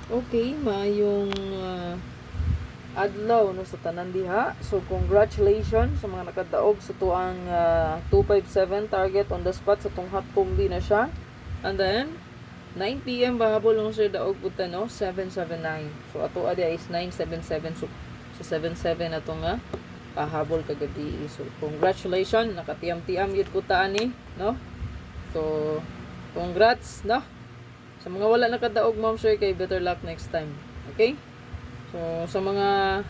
Okay, maayong adlaw no sa tanan diha. So congratulations sa mga nakadaog sa tuang 257 target on the spot sa tong hot combi na siya. And then 9 PM bahabol ng sir daog puta no 779. So ato adi is 977 so 77 ato nga pahabol kagabi. So congratulations nakatiyam-tiyam yun puta ani no. So congrats no. Sa mga wala nakadaog ma'am sir kay better luck next time. Okay? So sa mga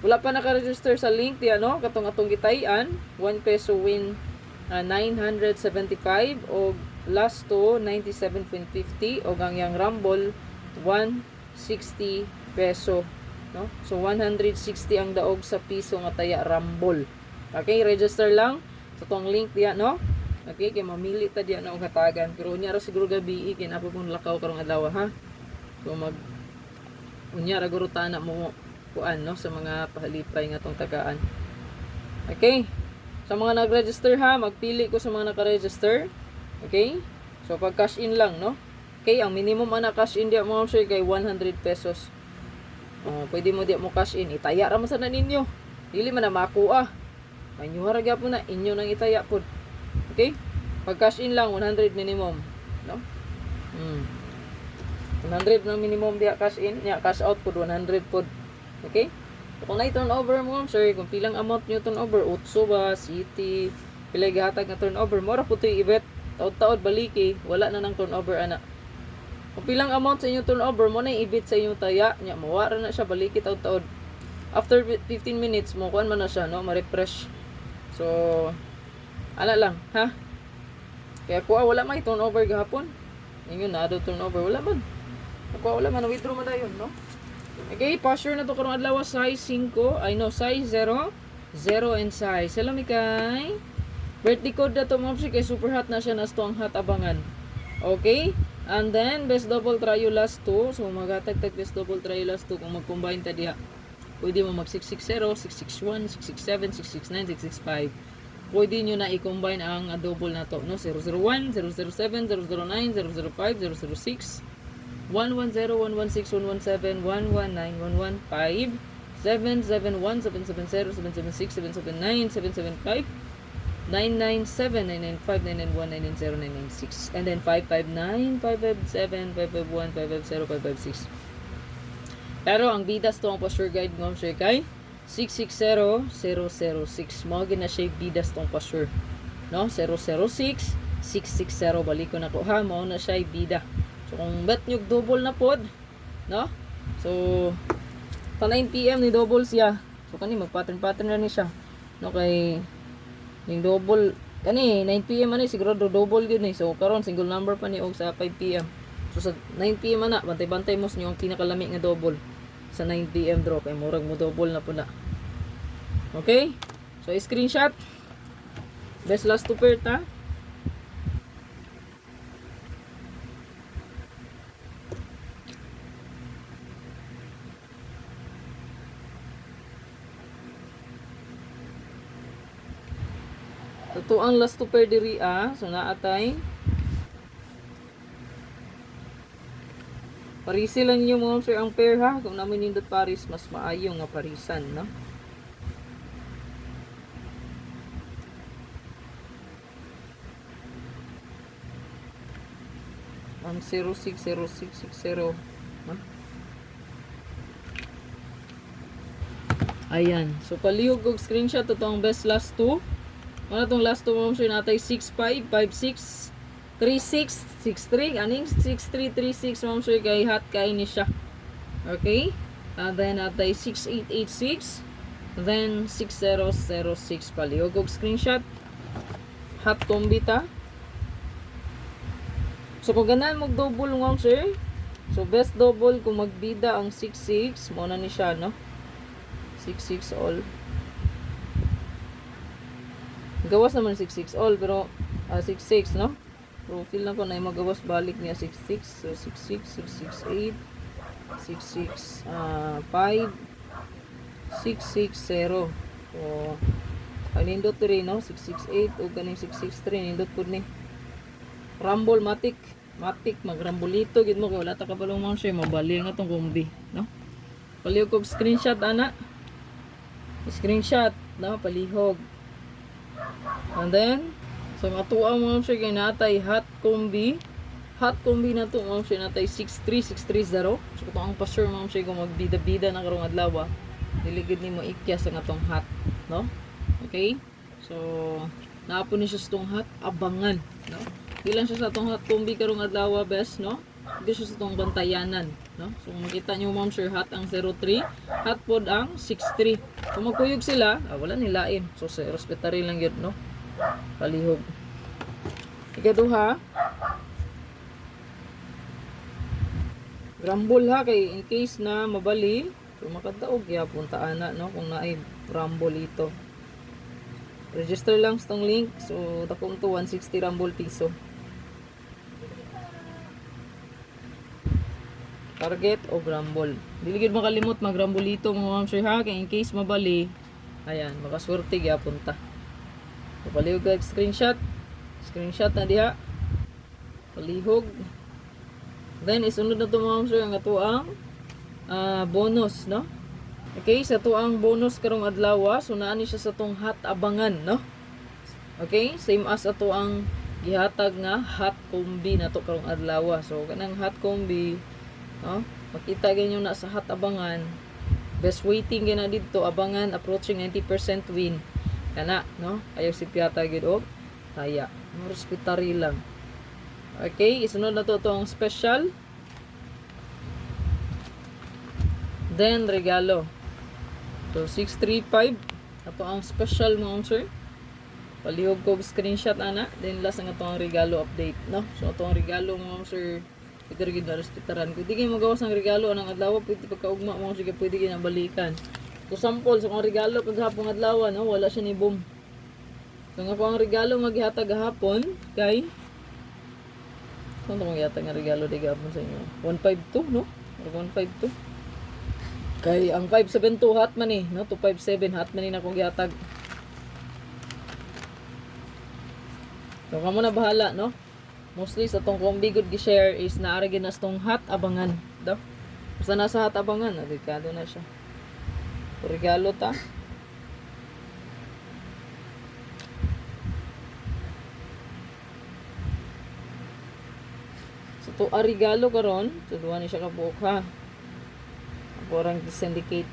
wala pa naka-register sa link di ano katong atong gitayan 1 peso win 975 o last to 97.50 o ang rumble 160 peso no. So 160 ang daog sa piso nga taya rumble. Okay, register lang sa tong link diya no. Okay, kay mamili ta diya na og hatagan pero unya ra siguro gabi kinapa pong lakaw karong adlaw ha. So unya ra guro ta na mo kuan no sa mga pahalipay nga tong tagaan. Okay? Sa mga nag-register ha, magpili ko sa mga naka-register. Okay? So pag cash in lang no. Okay, ang minimum ana cash in diya mo sir kay 100 pesos. Pwede mo diya mo cash in, itaya ra man sana ninyo. Dili man na makuha. Manyo ra gyapon na inyo nang itaya pod. Okay? Pag cash in lang 100 minimum, no? 100 na minimum diha cash in, nya cash out pod 100 pod. Okay? So, kung na-turnover mo, sir, kung pilang amount nyo turnover, utso ba, city, pilay gahatag na turnover, mora po ito i-ibet, taod-taod baliki, wala na ng turnover, ana. Kung pilang amount sa inyo turnover, mo na i-ibet sa inyong taya, nya, mawara na siya, baliki, taod-taod. After 15 minutes, mo, kuhan man na siya, no, ma-refresh. So, ala lang, ha? Kaya kuha, wala may turnover gahapon. Yun na, turnover, wala man. Kuha, wala man, withdraw man na yun, no? Okay, posture na to karong adlaw size 5, ay no, size 0, 0 and size. Hello Mikay. Birthday code na to ma'am kay super hot na siya na ang hot abangan. Okay? And then best double trio last 2. So magatagtag best double trio last 2 kung mag-combine ta diha. Pwede mo mag 660, 661, 667, 669, 665. Pwede nyo na i-combine ang double na to, no? 001, 007, 009, 005, 006. 110, 116, 117, 119, 115, 771, 770, 776, 779, 775, 997, 995, 991, 990, 996, and then 559, 557, 551, 550, 556. Pero ang bidas to ang posture guide mo sir kay 660, 006. Mo gina siya bidas tong posture. No? 006, 660. Balik ko na ko ha. Mao na siya bida. So, kung bet nyo double na pod, no? So, sa 9 PM ni double siya. So, kani mag-pattern na ni siya. No, kay yung double, kani 9 PM ani siguro double yun eh. So, karon single number pa ni og sa 5 PM. So, sa 9 PM na, bantay-bantay mo sa yung pinakalami nga double. Sa 9 PM draw, kay murag mo double na po na. Okay? So, screenshot. Best last to pair ta. Ito ang last to pair diri so naatay parisi lang niyo mga sir ang pair ha kung namin nindot paris mas maayo nga parisan no. Ang 060660 ha? Ayan, so palihog og screenshot ito ang best last 2. Ano itong last 2 ma'am sir natay 65, 56, 36, 63. Aning 6336 ma'am sir kay hot kay ni siya. Okay? And then natay 6886. Then 6006 palihog og screenshot. Hot combi ta. So kung ganahan mag double ma'am sir. So best double kung magbida ang 66 mo na ni siya no. 66 all. Gawas naman 66 all pero 66 no. Profile na ko na magawas balik niya 66. So 66, 668, 66, 5, 660. So ang nindot rin no 668 o ganing 663 nindot po ni Rumble Matic. matik magrambolito gid mo kay wala ta kabalong ma'am sir mabali nga tong kombi, no? Palihog ko screenshot ana. Screenshot, no? Palihog. And then so matuang ma'am sir kay natay hot kombi. Hot kombi na to ma'am sir natay 63630. So kung ang pasure ma'am sir kung magbida-bida na karong adlaw, diligid nimo ikyas ang atong hot, no? Okay? So naapon ni siya sa tong hot abangan, no? Di lang siya sa tong hot kombi karong adlaw best, no? Di siya sa tong bantayanan, no? So kung makita niyo ma'am sir hot ang 03, hot pod ang 63. Kung magkuyog sila, wala nilain. So sa respetary lang yun, no? Palihog. Ikaduha, rumble ha kay in case na mabali, so makadaog gyapon ta ana, no? Kung naay rumble ito. Register lang sa tong link. So takong to 160 rumble piso. Target o rumble. Dili gid makalimot mag-rumble ito mga ma'am sir ha kay in case mabali, ayan, makaswerte gyapon ta. So palihog kag screenshot. Screenshot na diha. Palihog. Then isunod na to mga ma'am sir ang atuang bonus, no? Okay, sa tuang bonus karong adlaw, so naa ni siya sa tong hot abangan, no? Okay, same as ato ang gihatag nga hot kombi na to karong adlaw. So kanang hot kombi, no? Makita ganyo na sa hot abangan. Best waiting gina didto abangan approaching 90% win. Kana, no? Ayaw si piyata gid og taya. Mo respetary lang. Okay, isunod na to tong special. Then regalo. So 635 ato ang special mga sir. Palihog ko screenshot ana. Then last ang ato ang regalo update, no? So ato ang regalo mga sir. Pwede rin na respetaran. Kung di kayo magawas ng regalo anang adlaw, pwede pagkaugma mga sir, pwede kayo nabalikan. So sample, so kung regalo paghapong adlaw, no? Wala siya ni boom. So nga po ang regalo maghihatag hapon kay saan ito maghihatag nga regalo di gapon sa inyo? 152, no? 152. Kay ang 572 hot man eh, no? 257 hot man eh na kung gihatag. So kamo na bahala, no? Mostly sa tong kombi good gi-share is naara gyud na sa tong hot abangan, do. Basta nasa hot abangan, delikado na siya. So, regalo ta. So to regalo karon, so duha ni siya ka buok ha. Orang syndicate.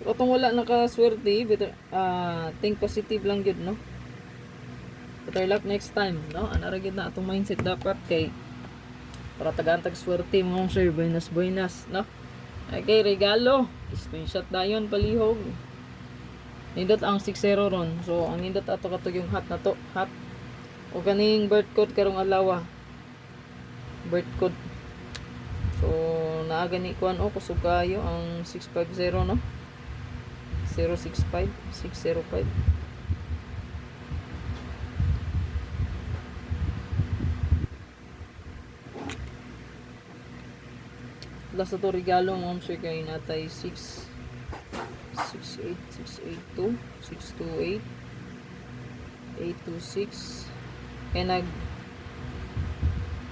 So, itong wala nakaswerte, better, think positive lang yun, no? Better luck next time, no? Anara gid na atong mindset dapat kay para tagaan tag swerte mga sir, buenas buenas, no? Okay, regalo. Screenshot dayon palihog. Nindot ang 60 ron. So, ang nindot ato katog yung hot na to, hot. O kaning birth code karong adlaw. Birth code. So naaga ni kuan o kusog kayo ang 650, no? 065 605. Last to regalo ma'am sir kay natay 682 628 826. Kaya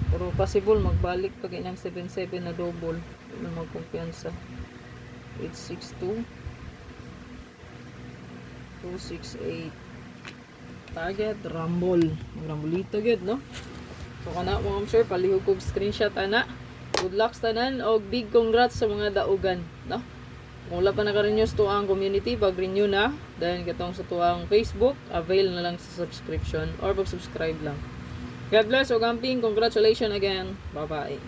pero possible magbalik pag inang 77 na double. Ano magkumpiyansa. 862 268. Target rumble. Rumbolito gud, no? So kana mo sir palihog kog screenshot ana. Good luck sa tanan og big congrats sa mga daugan, no? Kung wala pa naka-renew sa tuang community, pag-renew na. Dahil katong sa tuang Facebook, avail na lang sa subscription or pag-subscribe lang. God bless o camping. Congratulations again. Bye-bye.